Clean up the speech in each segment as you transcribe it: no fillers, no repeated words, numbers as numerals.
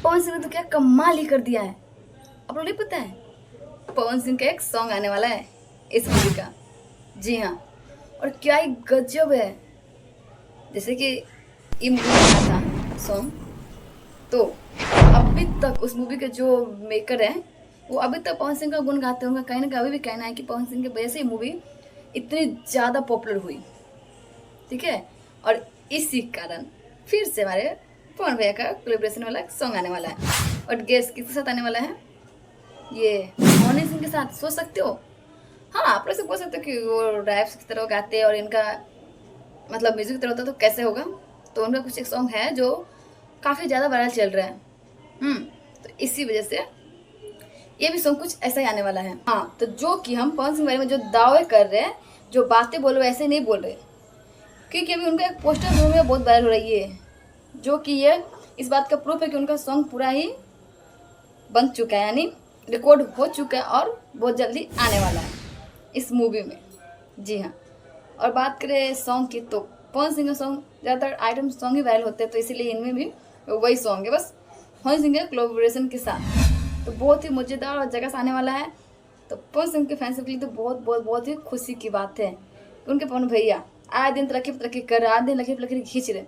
पवन सिंह ने तो क्या कमाल ही कर दिया है। आप लोग नहीं पता है, पवन सिंह का एक सॉन्ग आने वाला है इस मूवी का। जी हाँ, और क्या ही गजब है। जैसे कि ये मूवी बना था सॉन्ग, तो अभी तक उस मूवी के जो मेकर हैं वो अभी तक पवन सिंह का गुण गाते होंगे। कहीं ना कहीं अभी भी कहना है कि पवन सिंह की वजह से ये मूवी इतनी ज़्यादा पॉपुलर हुई। ठीक है, और इसी कारण फिर से हमारे पवन भैया का कोलेब्रेशन वाला सॉन्ग आने वाला है। और गेस किसके साथ आने वाला है? ये हनी सिंह के साथ। सोच सकते हो, हाँ आप लोग से बोल सकते हो कि वो रैप की तरह गाते हैं और इनका मतलब म्यूजिक की तरह होता तो कैसे होगा। तो उनका कुछ एक सॉन्ग है जो काफ़ी ज़्यादा वायरल चल रहा है। तो इसी वजह से ये भी सॉन्ग कुछ ऐसा ही आने वाला है। हाँ, तो जो कि हम पवन सिंह के बारे में जो दावे कर रहे हैं, जो बातें बोल रहे ऐसे नहीं बोल रहे, क्योंकि अभी उनका एक पोस्टर रूम में बहुत वायरल हो रही है, जो कि ये इस बात का प्रूफ है कि उनका सॉन्ग पूरा ही बन चुका है, यानी रिकॉर्ड हो चुका है और बहुत जल्दी आने वाला है इस मूवी में। जी हाँ, और बात करें सॉन्ग की, तो पवन सिंह का सॉन्ग ज़्यादातर आइटम सॉन्ग ही वायरल होते हैं, तो इसीलिए इनमें भी वही सॉन्ग है, बस हनी सिंह के कोलैबोरेशन के साथ। तो बहुत ही मज़ेदार और जगह से आने वाला है। तो पवन सिंह के फैंस के लिए तो बहुत बहुत बहुत ही खुशी की बात है कि उनके पवन भैया आए दिन तरक्की पर तरक्की कर रहे, आए दिन लकीर खींच रहे।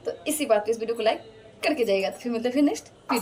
तो इसी बात पे इस वीडियो को लाइक करके जाइएगा। तो फिर मिलते हैं फिर नेक्स्ट वीडियो।